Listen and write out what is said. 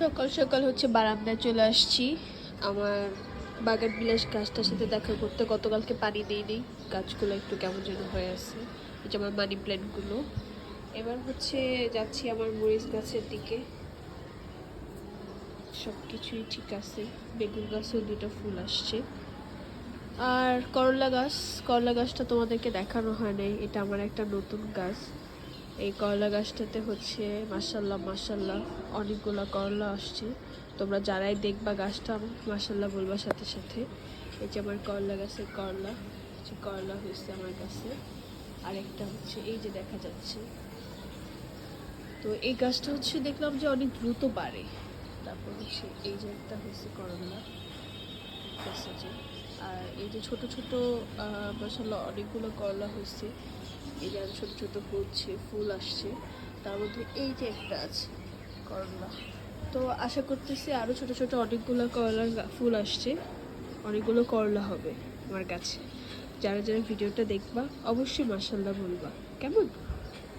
সকাল সকাল হচ্ছে বারান্দায় চলে আসছি আমার বাগান বিলাস গাছটার সাথে দেখা করতে। গতকালকে পানি দিইনি, গাছগুলো একটু কেমন যেন হয়ে আছে, এই যে আমার মানি প্ল্যান্টগুলো। এবার হচ্ছে যাচ্ছি আমার মরিচ গাছের দিকে। সব কিছুই ঠিক আছে, বেগুন গাছেও দুটো ফুল আসছে। আর করলা গাছটা তোমাদেরকে দেখানো হয় নাই, এটা আমার একটা নতুন গাছ। এই করলা গাছটাতে হচ্ছে মাশাল্লাহ মাশাল্লাহ অনেকগুলা করলা আসছে। তোমরা যারাই দেখবা গাছটা মাশাল্লাহ বলবা সাথে সাথে। এই যে আমার করলা গাছের করলা, যে করলা হয়েছে আমার কাছে। আরেকটা হচ্ছে এই যে দেখা যাচ্ছে। তো এই গাছটা হচ্ছে দেখলাম যে অনেক দ্রুত বাড়ে। তারপর হচ্ছে এই যে একটা হয়েছে করলা গাছে যে। আর এই যে ছোট ছোট মাশাল্লাহ অনেকগুলো করলা হয়েছে। এই যে ছোট ছোট হচ্ছে, ফুল আসছে। তার মধ্যে এই যে একটা আছে করলা। তো আশা করতেছি আরো ছোট ছোট অনেকগুলো করলার ফুল আসছে, অনেকগুলো করলা হবে আমার কাছে। যারা যারা ভিডিওটা দেখবা অবশ্যই মাশাল্লাহ বলবা, কেমন?